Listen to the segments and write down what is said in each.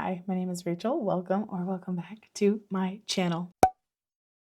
Hi, my name is Rachel. Welcome back to my channel.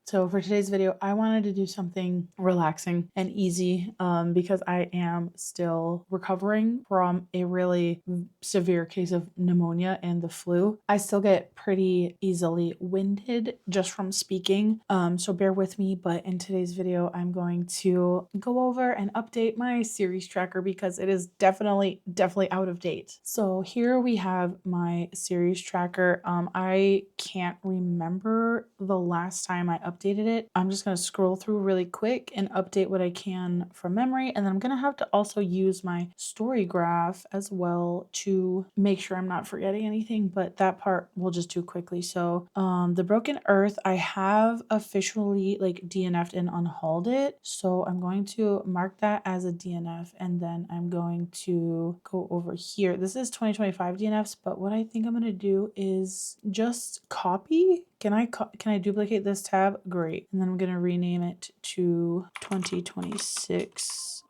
So for today's video, I wanted to do something relaxing and easy because I am still recovering from a really severe case of pneumonia and the flu. I still get pretty easily winded just from speaking, so bear with me. But in today's video, I'm going to go over and update my series tracker because it is definitely out of date. So here we have my series tracker. I can't remember the last time I updated it. I'm just going to scroll through really quick and update what I can from memory, and then I'm going to have to also use my story graph as well to make sure I'm not forgetting anything, but that part we'll just do quickly. So the Broken Earth, I have officially DNF'd and unhauled it, so I'm going to mark that as a DNF, and then I'm going to go over here. This is 2025 DNFs, but what I think I'm going to do is just copy. Can I duplicate this tab? Great. And then I'm going to rename it to 2026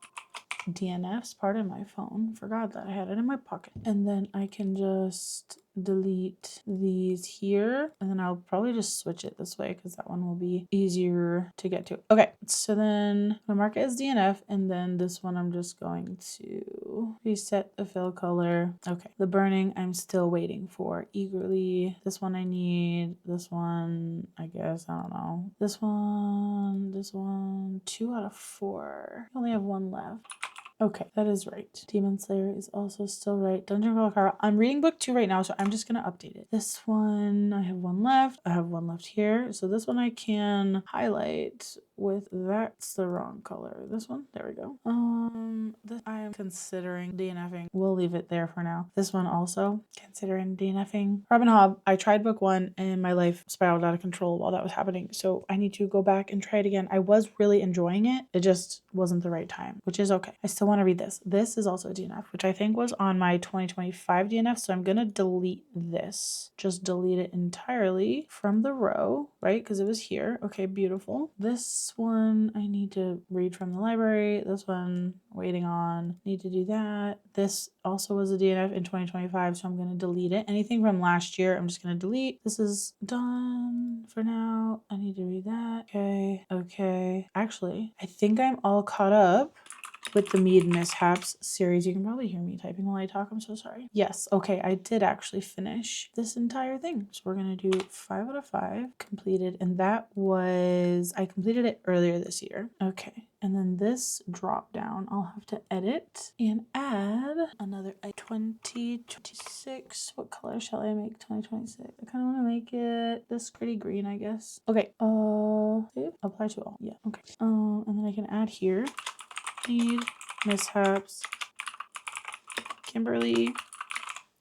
DNFs. Pardon my phone. Forgot that I had it in my pocket. And then I can just delete these here, and then I'll probably just switch it this way because that one will be easier to get to. Okay, so then I'm gonna mark it as DNF, and then this one I'm just going to reset the fill color. Okay, the burning I'm still waiting for eagerly. This one I need. This one, I guess, I don't know. This one, 2 out of 4. I only have one left. Okay, that is right. Demon Slayer is also still right. Dungeon Crawler Kara. I'm reading book 2 right now, so I'm just going to update it. This one, I have one left. I have one left here. So this one I can highlight with, that's the wrong color. This one, there we go. This I am considering DNFing. We'll leave it there for now. This one also considering DNFing. Robin Hobb, I tried book 1 and my life spiraled out of control while that was happening. So I need to go back and try it again. I was really enjoying it. It just wasn't the right time, which is okay. I still want to read this. This is also a DNF, which I think was on my 2025 DNF. So I'm going to delete this. Just delete it entirely from the row, right? Because it was here. Okay, beautiful. This one I need to read from the library. This one waiting on. Need to do that. This also was a DNF in 2025, so I'm going to delete it. Anything from last year, I'm just going to delete. This is done for now. I need to read that. Okay. Actually, I think I'm all caught up with the Mead Mishaps series. You can probably hear me typing while I talk. I'm so sorry. Yes, okay, I did actually finish this entire thing. So we're gonna do 5 out of 5 completed, and that was, I completed it earlier this year. Okay, and then this drop down, I'll have to edit and add another 2026. What color shall I make 2026? I kind of want to make it this pretty green, I guess. Okay, save, apply to all. Yeah, okay. And then I can add here. Mead Mishaps, Kimberly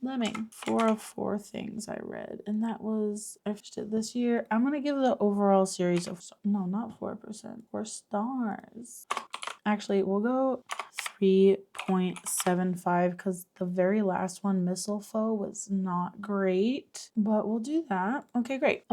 Lemming. 4 of 4 things I read, and that was, I finished it this year. I'm gonna give the overall series of, no, not 4%, 4 stars. Actually, we'll go 3.75 because the very last one, Missile Foe, was not great, but we'll do that. Okay, great.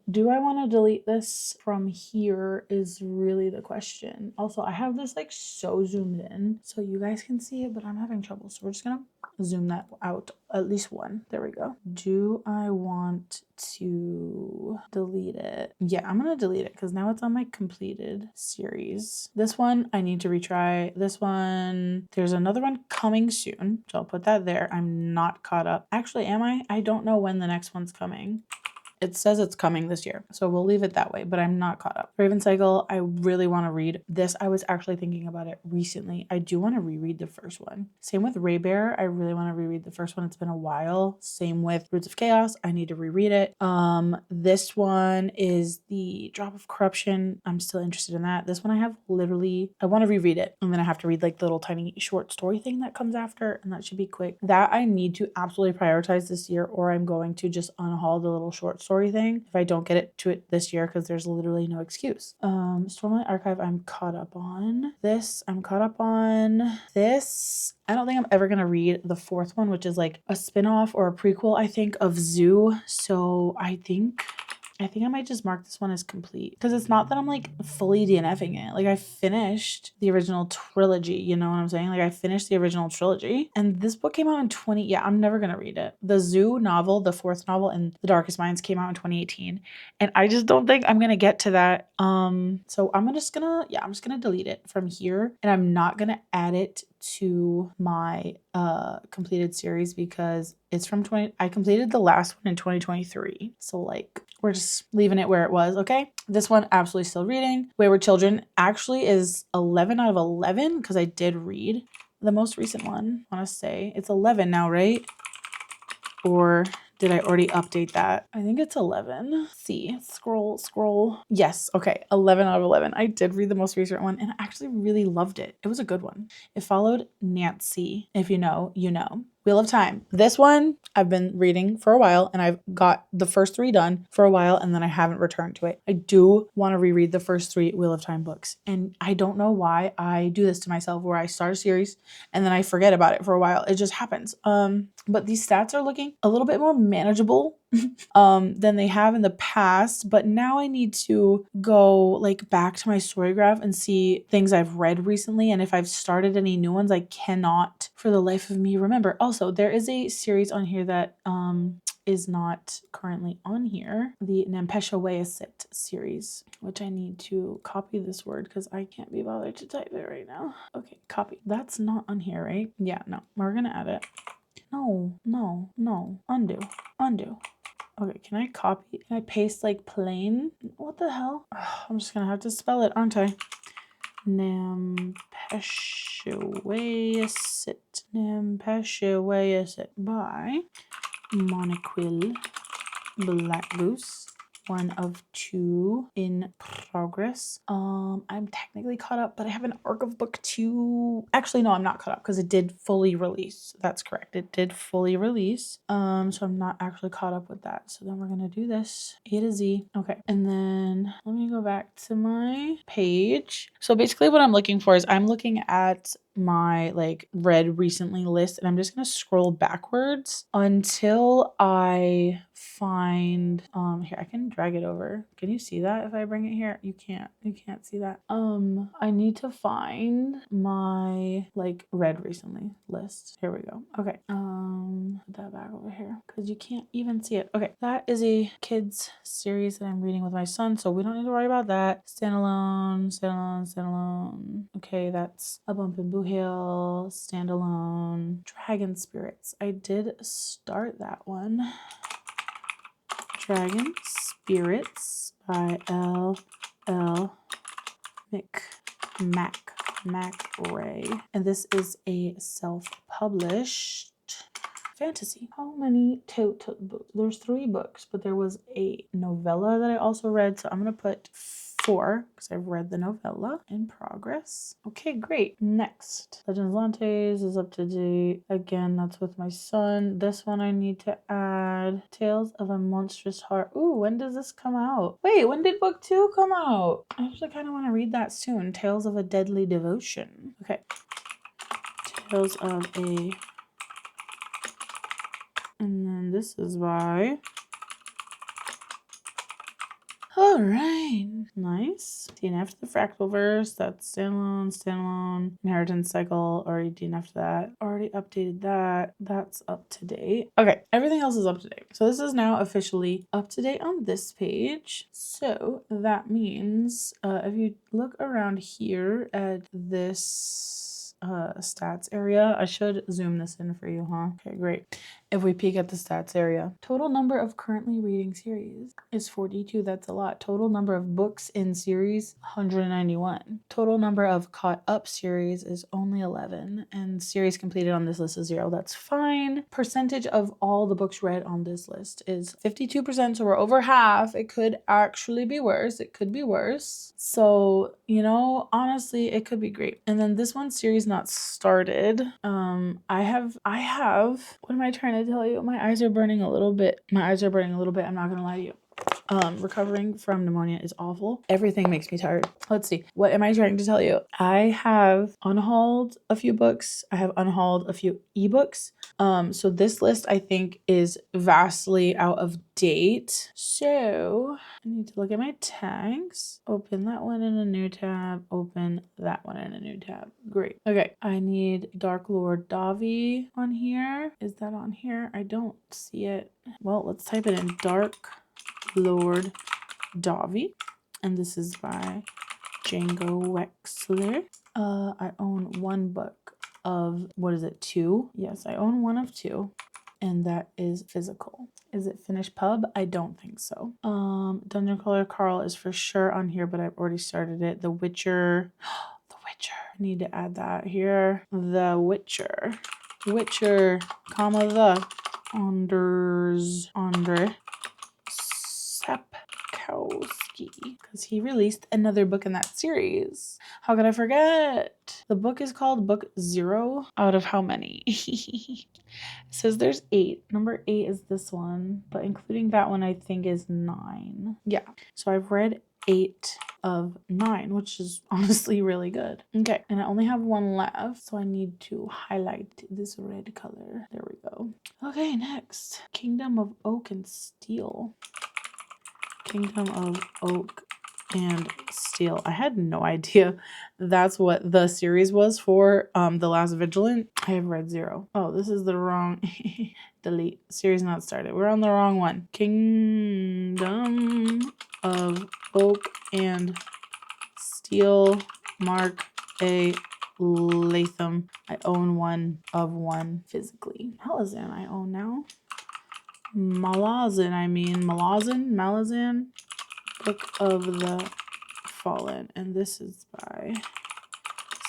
Do I want to delete this from here is really the question. Also, I have this so zoomed in so you guys can see it, but I'm having trouble, so we're just gonna zoom that out at least one. There we go. Do I want to delete it? Yeah, I'm gonna delete it because now it's on my completed series. This one I need to retry. This one, there's another one coming soon, so I'll put that there. I'm not caught up. Actually, am I? I don't know when the next one's coming. It says it's coming this year, so we'll leave it that way, but I'm not caught up. Raven Cycle, I really want to read this. I was actually thinking about it recently. I do want to reread the first one. Same with Ray Bear. I really want to reread the first one. It's been a while. Same with Roots of Chaos. I need to reread it. This one is the Drop of Corruption. I'm still interested in that. This one I have literally, I want to reread it. I'm going to have to read the little tiny short story thing that comes after, and that should be quick. That I need to absolutely prioritize this year, or I'm going to just unhaul the little short story thing if I don't get it to it this year, because there's literally no excuse. Stormlight Archive, I'm caught up on. This, I'm caught up on. This, I don't think I'm ever gonna read the 4th one, which is a spin-off or a prequel, I think, of Zoo. So I think I think I might just mark this one as complete because it's not that I'm like fully DNFing it. Like I finished the original trilogy, you know what I'm saying? Like I finished the original trilogy and this book came out in yeah, I'm never going to read it. The Zoo novel, the fourth novel, and The Darkest Minds came out in 2018 and I just don't think I'm going to get to that. So I'm just going to delete it from here and I'm not going to add it to my completed series because it's from I completed the last one in 2023. So like we're just leaving it where it was. Okay. This one absolutely still reading. Wayward Children actually is 11 out of 11 because I did read the most recent one. I want to say it's 11 now, right? Or did I already update that? I think it's 11. Let's see, scroll. Yes, okay, 11 out of 11. I did read the most recent one and I actually really loved it. It was a good one. It followed Nancy. If you know, you know. Wheel of Time. This one I've been reading for a while and I've got the first 3 done for a while and then I haven't returned to it. I do want to reread the first 3 Wheel of Time books and I don't know why I do this to myself where I start a series and then I forget about it for a while. It just happens. But these stats are looking a little bit more manageable than they have in the past, but now I need to go like back to my story graph and see things I've read recently and if I've started any new ones. I cannot for the life of me remember. Also, there is a series on here that is not currently on here, the Nampesha Wayasit series, which I need to copy this word because I can't be bothered to type it right now. Okay, copy. That's not on here, right? Yeah, no, we're gonna add it. No, undo. Okay, can I copy? Can I paste like plain? What the hell? Ugh, I'm just gonna have to spell it, aren't I? Nampeshawayasit by Monoquill Black Goose. 1 of 2 in progress. I'm technically caught up, but I have an arc of book 2. Actually, no, I'm not caught up because it did fully release. That's correct. It did fully release. So I'm not actually caught up with that. So then we're gonna do this A to Z. Okay, and then let me go back to my page. So basically what I'm looking for is I'm looking at my like read recently list and I'm just gonna scroll backwards until I find here I can drag it over. Can you see that if I bring it here? You can't see that. I need to find my like read recently list. Here we go. Okay, put that back over here because you can't even see it. Okay, that is a kids series that I'm reading with my son, so we don't need to worry about that. Standalone. Okay, that's A Bump in Boo Hill, standalone. Dragon Spirits. I did start that one. Dragon Spirits by L. McRae. And this is a self-published fantasy. How many books? There's 3 books, but there was a novella that I also read, so I'm gonna put 4 because I've read the novella in progress. Okay, great. Next, Legends Lantes is up to date. Again, that's with my son. This one I need to add. Tales of a Monstrous Heart. Ooh, when does this come out? Wait, when did book 2 come out? I actually kind of want to read that soon. Tales of a Deadly Devotion. Okay. Tales of a... And then this is by... All right, nice. DNF the Fractalverse, that's standalone. Inheritance Cycle, already DNF'd that. Already updated that. That's up to date. Okay, everything else is up to date. So this is now officially up to date on this page. So that means if you look around here at this stats area, I should zoom this in for you, huh? Okay, great. If we peek at the stats area, total number of currently reading series is 42. That's a lot. Total number of books in series, 191. Total number of caught up series is only 11. And series completed on this list is 0. That's fine. Percentage of all the books read on this list is 52%. So we're over half. It could actually be worse. It could be worse. So, you know, honestly, it could be great. And then this one series not started. I have, what am I trying to tell you? My eyes are burning a little bit. I'm not gonna lie to you. Recovering from pneumonia is awful. Everything makes me tired. Let's see. What am I trying to tell you? I have unhauled a few books. I have unhauled a few ebooks. So this list I think is vastly out of date. So I need to look at my tags. Open that one in a new tab. Open that one in a new tab. Great. Okay. I need Dark Lord Davi on here. Is that on here? I don't see it. Well, let's type it in. Dark Lord Davi. And this is by Django Wexler. I own one book of, what is it, 2? Yes, I own one of 2. And that is physical. Is it finished pub? I don't think so. Dungeon Crawler Carl is for sure on here, but I've already started it. The Witcher. The Witcher. I need to add that here. The Witcher. Witcher, comma the. Andre Sapkowski, because he released another book in that series. How could I forget? The book is called Book 0 out of how many? It says there's 8. Number 8 is this one, but including that one I think is 9. Yeah, so I've read 8 of 9, which is honestly really good. Okay, and I only have one left, so I need to highlight this red color. There we go. Okay, next. Kingdom of Oak and Steel. Kingdom of Oak and Steel. I had no idea that's what the series was for The Last Vigilant. I have read 0. Oh, this is the wrong delete. Series not started. We're on the wrong one. Kingdom of Oak and Steel, Mark A. Latham. I own one of 1 physically. Malazan I own now. Malazan, Book of the Fallen, and this is by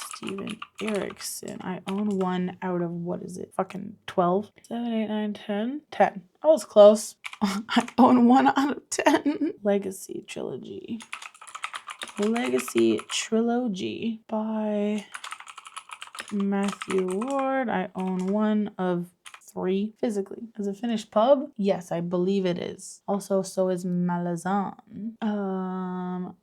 Steven Erickson. I own 1 out of, what is it, fucking 12? 7, 8, 9, 10? 10. I was close. I own 1 out of 10. Legacy Trilogy. Legacy Trilogy by Matthew Ward. I own 1 of 3 physically. Is it finished pub? Yes, I believe it is. Also, so is Malazan.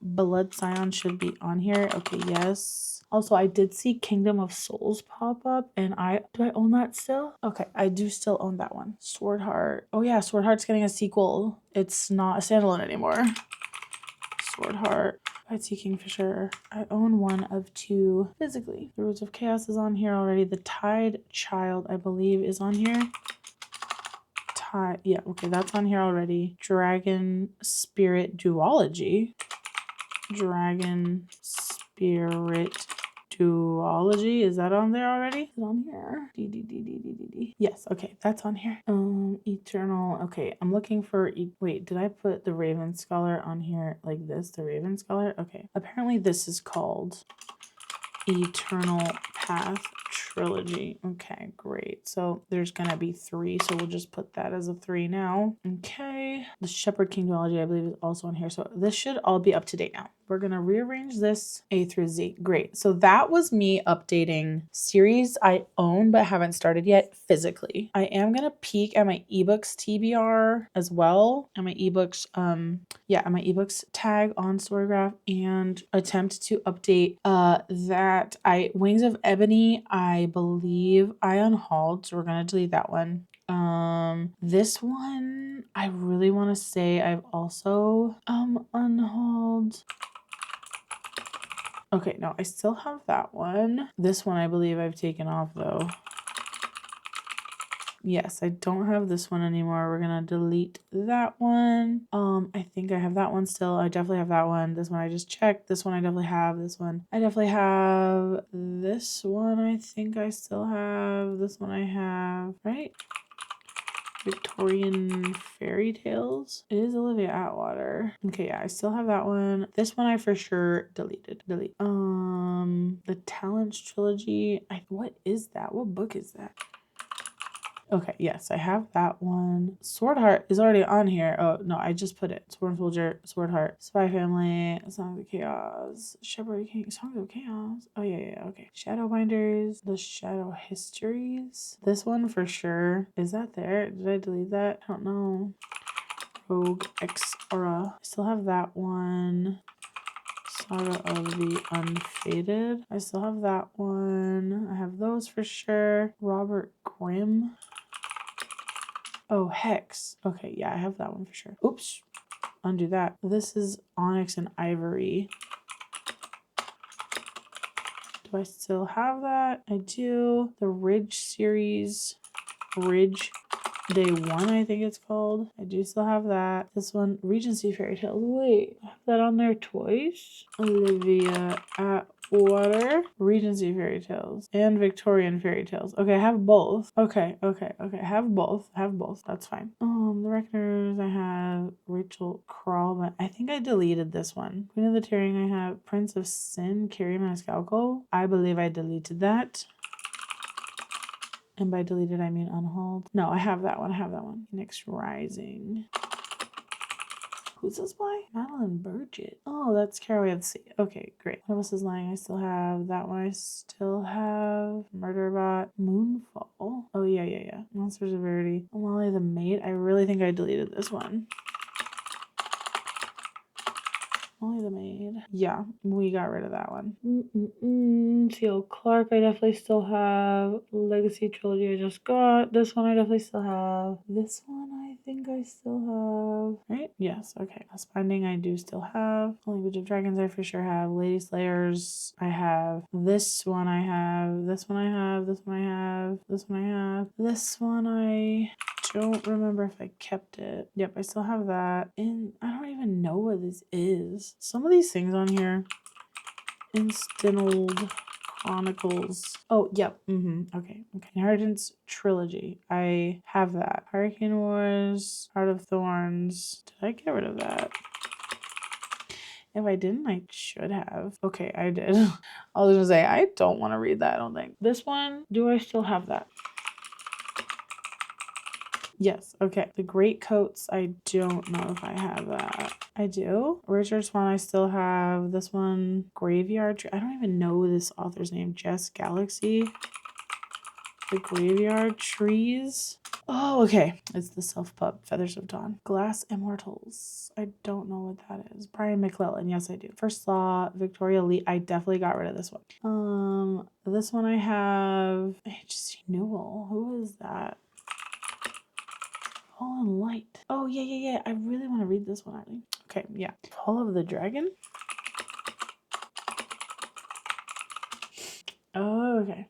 Blood Scion should be on here. Okay, yes. Also, I did see Kingdom of Souls pop up, and do I own that still? Okay, I do still own that one. Sword Heart. Oh yeah, Sword Heart's getting a sequel. It's not a standalone anymore. Sword Heart by T. Kingfisher. I own 1 of 2 physically. The Roots of Chaos is on here already. The Tide Child, I believe, is on here. Yeah, okay, that's on here already. Dragon Spirit Duology. Dragon Spirit Duology. Is that on there already? Is it on here? Yes, okay, that's on here. Eternal. Okay, I'm looking for. Wait, did I put the Raven Scholar on here like this? The Raven Scholar? Okay, apparently this is called Eternal Path Trilogy. Okay, great. So there's gonna be 3, so we'll just put that as a 3 now. Okay, the Shepherd King Duology I believe is also on here, so this should all be up to date now. We're gonna rearrange this A through Z. Great. So that was me updating series I own but haven't started yet physically. I am gonna peek at my ebooks TBR as well, and my ebooks at my ebooks tag on Storygraph, and attempt to update that Wings of Ebony I believe I unhauled, so we're gonna delete that one. This one I really want to say I've also unhauled. Okay, no, I still have that one. This one I believe I've taken off though. Yes, I don't have this one anymore. We're gonna delete that one. I think I have that one still. I definitely have that one. This one I just checked. This one I definitely have. This one I definitely have. This one I think I still have. This one I have, right? Victorian Fairy Tales. It is Olivia Atwater. Okay, yeah, I still have that one. This one I for sure deleted. Delete. The Talents Trilogy. What is that? What book is that? Okay, yes, I have that one. Sword Heart is already on here. Oh, no, I just put it. Sword Soldier, Sword Heart, Spy Family, Songs of Chaos, Shepherd King, Songs of Chaos. Oh, yeah, okay. Shadowbinders, The Shadow Histories. This one for sure. Is that there? Did I delete that? I don't know. Rogue Extra. I still have that one. Saga of the Unfated. I still have that one. I have those for sure. Robert Grimm. Oh, Hex. Okay, yeah, I have that one for sure. Oops. Undo that. This is Onyx and Ivory. Do I still have that? I do. The Ridge series. Ridge Day 1, I think it's called. I do still have that. This one, Regency Fairy Tales. Wait, I have that on there twice? Olivia Atwater, Regency Fairy Tales, and Victorian Fairy Tales. Okay, I have both. Okay. I have both. That's fine. The Reckoners, I have Rachel Crawl, but I think I deleted this one. Queen of the Tearing, I have Prince of Sin, Carrie Maniscalco. I believe I deleted that. And by deleted, I mean unhauled. No, I have that one. Phoenix Rising. Who's this by? Madeline Burgett. Oh, that's Caraway of the Sea. Okay, great. What else is lying? I still have that one. I still have Murderbot. Moonfall. Oh, yeah. Monsters of Verity. Molly the Maid. I really think I deleted this one. Molly the Maid. Yeah, we got rid of that one. Seal Clark, I definitely still have. Legacy Trilogy, I just got. This one, I definitely still have. This one, I think I still have. Right? Yes, okay. Last Binding, I do still have. Language of Dragons, I for sure have. Lady Slayers, I have. This one, I have. This one, I have. This one, I have. This one, I have. This one, I don't remember if I kept it. Yep, I still have that. And I don't even know what this is. Some of these things on here. Instinold Chronicles. Oh, yep. Okay. Inheritance Trilogy. I have that. Hurricane Wars, Heart of Thorns. Did I get rid of that? If I didn't, I should have. Okay, I did. I was gonna say, I don't want to read that, I don't think. This one, do I still have that? Yes, okay. The Great Coats, I don't know if I have that. I do. Richard Swan, I still have. This one, Graveyard Tree. I don't even know this author's name. Jess Galaxy. The Graveyard Trees. Oh, okay. It's the self-pub, Feathers of Dawn. Glass Immortals. I don't know what that is. Brian McClellan. Yes, I do. First Law, Victoria Lee. I definitely got rid of this one. This one I have. H.C. Newell. Who is that? Fallen Light. Oh, yeah. I really want to read this one, actually. Okay, yeah. Call of the Dragon. Oh, okay.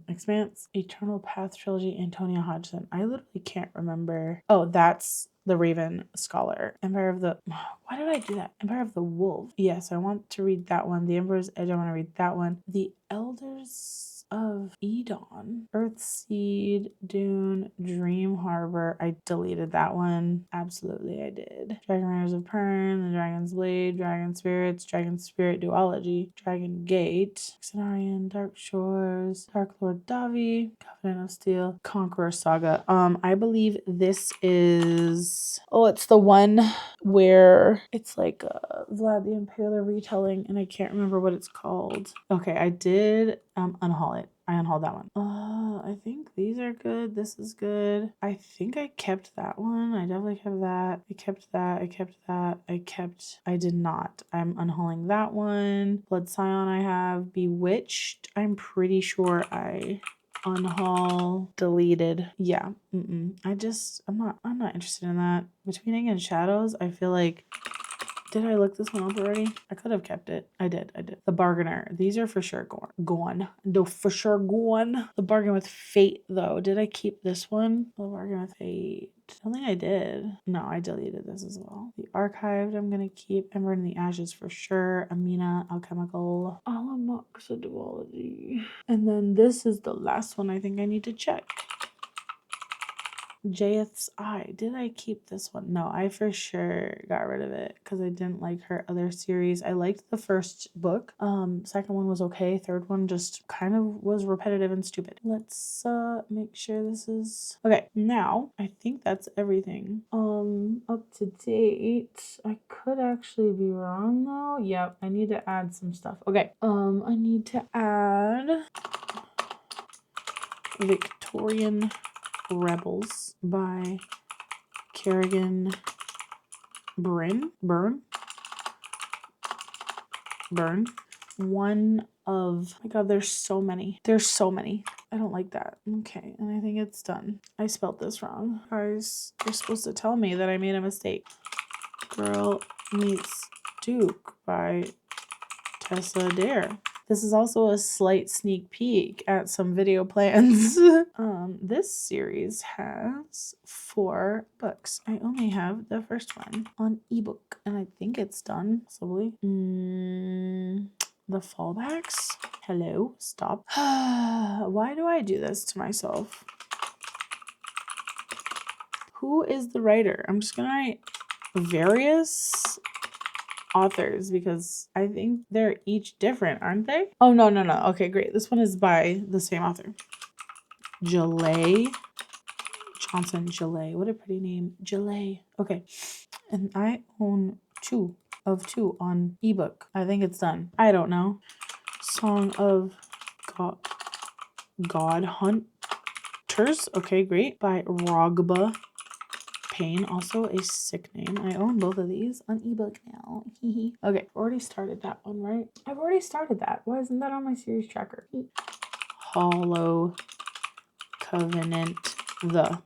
Expanse, Eternal Path Trilogy, Antonia Hodgson. I literally can't remember. Oh, that's the Raven Scholar. Empire of the... Why did I do that? Empire of the Wolf. Yes, I want to read that one. The Emperor's Edge, I want to read that one. The Elders of Edon. Earthseed, Dune, Dream Harbor. I deleted that one. Absolutely, I did. Dragon Riders of Pern, The Dragon's Blade, Dragon Spirits, Dragon Spirit Duology, Dragon Gate, Xenarian, Dark Shores, Dark Lord Davi, Covenant of Steel, Conqueror Saga. I believe this is... Oh, it's the one where it's like Vlad the Impaler retelling, and I can't remember what it's called. Okay, I did unhaul it. I unhauled that one. I think these are good. This is good. I think I kept that one. I definitely kept that. I kept that. I did not. I'm unhauling that one. Blood Scion I have. Bewitched. I'm pretty sure I unhaul, deleted. Yeah. I'm not interested in that. Between Ink and Shadows, I feel like... Did I look this one up already? I could have kept it. I did. The Bargainer. These are for sure gone. No, for sure gone. The Bargain with Fate, though. Did I keep this one? The Bargain with Fate. I don't think I did. No, I deleted this as well. The Archived, I'm going to keep. Ember in the Ashes for sure. Amina, Alchemical. Alamoxa Duology. And then this is the last one I think I need to check. Jayeth's Eye. Did I keep this one? No, I for sure got rid of it because I didn't like her other series. I liked the first book. Second one was okay. Third one just kind of was repetitive and stupid. Let's make sure this is okay. Now I think that's everything. Up to date. I could actually be wrong though. Yep, I need to add some stuff. Okay. I need to add Victorian Rebels by Kerrigan Burn. One of, oh my God, there's so many. There's so many. I don't like that. Okay, and I think it's done. I spelled this wrong. Guys, you're supposed to tell me that I made a mistake. Girl Meets Duke by Tessa Dare. This is also a slight sneak peek at some video plans. This series has 4 books. I only have the first one on ebook, and I think it's done, possibly. The fallbacks? Hello, stop. Why do I do this to myself? Who is the writer? I'm just gonna write various authors because I think they're each different, aren't they? Oh, no. Okay, great. This one is by the same author. Jalay Johnson. Jalay. What a pretty name. Jalay. Okay. And I own 2 of 2 on ebook. I think it's done. I don't know. Song of God Hunters. Okay, great. By Rogba Payne, also a sick name. I own both of these on ebook now. Okay, already started that one, right? I've already started that. Why isn't that on my series tracker? Hollow Covenant, the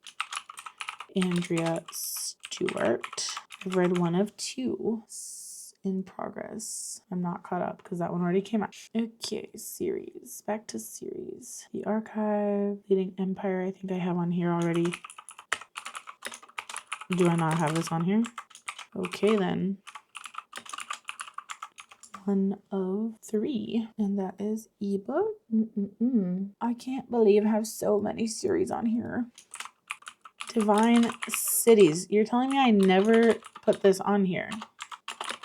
Andrea Stewart. I've read 1 of 2. In progress. I'm not caught up because that one already came out. Okay, series. Back to series. The Archive, Leading Empire, I think I have on here already. Do I not have this on here? Okay, then. 1 of 3. And that is ebook. I can't believe I have so many series on here. Divine Cities. You're telling me I never put this on here?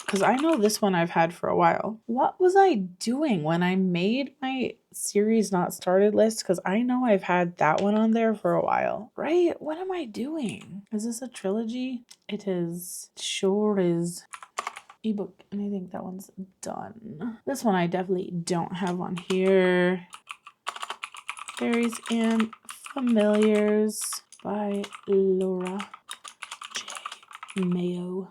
Because I know this one I've had for a while. What was I doing when I made my series not started list? Because I know I've had that one on there for a while. Right? What am I doing? Is this a trilogy? It is. It sure is. Ebook. And I think that one's done. This one I definitely don't have on here. Fairies and Familiars by Laura J. Mayo.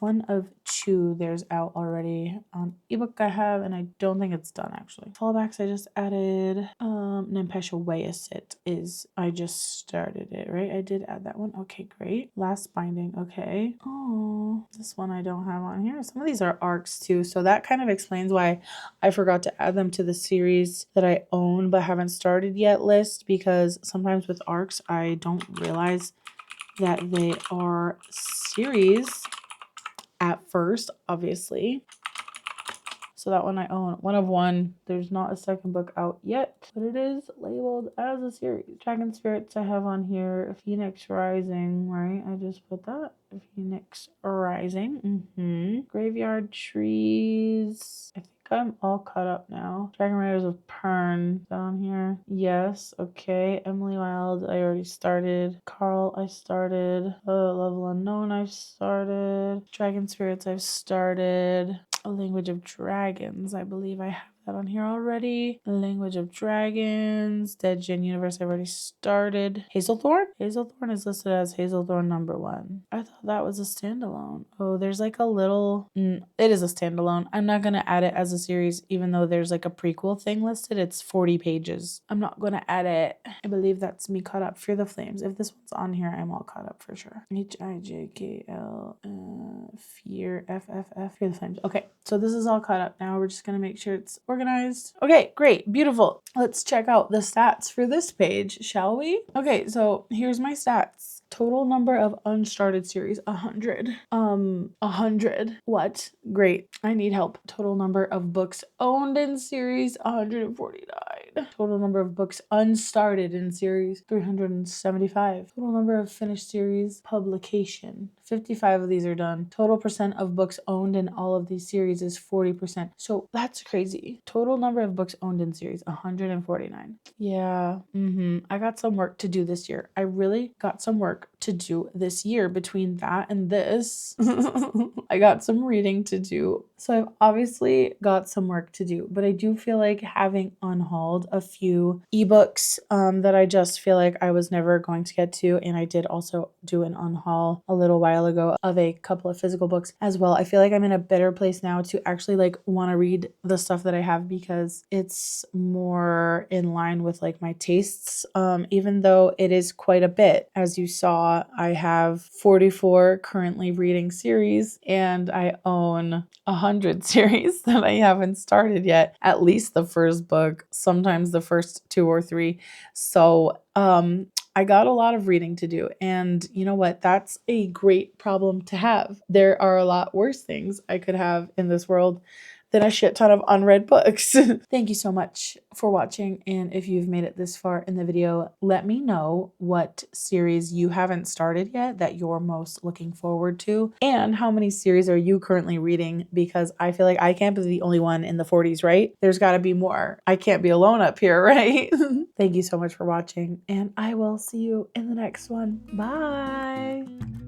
1 of 2 there's out already on ebook I have, and I don't think it's done actually. Fallbacks I just added. Nempesha Wayasit is, I just started it, right? I did add that one. Okay, great. Last binding, okay. Oh, this one I don't have on here. Some of these are arcs too, so that kind of explains why I forgot to add them to the series that I own but haven't started yet list, because sometimes with arcs I don't realize that they are series at first, obviously. So that one I own. 1 of 1. There's not a second book out yet, but it is labeled as a series. Dragon Spirits I have on here. Phoenix Rising, right? I just put that. Phoenix Rising. Graveyard Trees. I think I'm all caught up now. Dragon Riders of Pern. Is that on here? Yes. Okay. Emily Wild, I already started. Carl, I started. Level Unknown, I've started. Dragon Spirits, I've started. A Language of Dragons, I believe I have that on here already. Language of Dragons. Dead Gen Universe, I've already started. Hazelthorn? Hazelthorn is listed as Hazelthorn number 1. I thought that was a standalone. Oh, there's like a little... it is a standalone. I'm not going to add it as a series, even though there's like a prequel thing listed. It's 40 pages. I'm not going to add it. I believe that's me caught up. Fear the Flames. If this one's on here, I'm all caught up for sure. HIJKL. Fear FFF. Fear the Flames. Okay, so this is all caught up now. We're just going to make sure it's organized. Okay, great. Beautiful. Let's check out the stats for this page, shall we? Okay, so here's my stats. Total number of unstarted series, 100. 100. What? Great. I need help. Total number of books owned in series, 149. Total number of books unstarted in series, 375. Total number of finished series, publication. 55 of these are done. Total percent of books owned in all of these series is 40%. So that's crazy. Total number of books owned in series, 149. Yeah. I got some work to do this year. I really got some work to do this year. Between that and this, I got some reading to do. So I've obviously got some work to do, but I do feel like having unhauled a few ebooks that I just feel like I was never going to get to. And I did also do an unhaul a little while ago of a couple of physical books as well. I feel like I'm in a better place now to actually like want to read the stuff that I have because it's more in line with like my tastes. Even though it is quite a bit. As you saw, I have 44 currently reading series and I own 100 series that I haven't started yet. At least the first book, sometimes the first 2 or 3. So, I got a lot of reading to do. And you know what? That's a great problem to have. There are a lot worse things I could have in this world than a shit ton of unread books. Thank you so much for watching. And if you've made it this far in the video, let me know what series you haven't started yet that you're most looking forward to. And how many series are you currently reading? Because I feel like I can't be the only one in the 40s, right? There's got to be more. I can't be alone up here, right? Thank you so much for watching. And I will see you in the next one. Bye.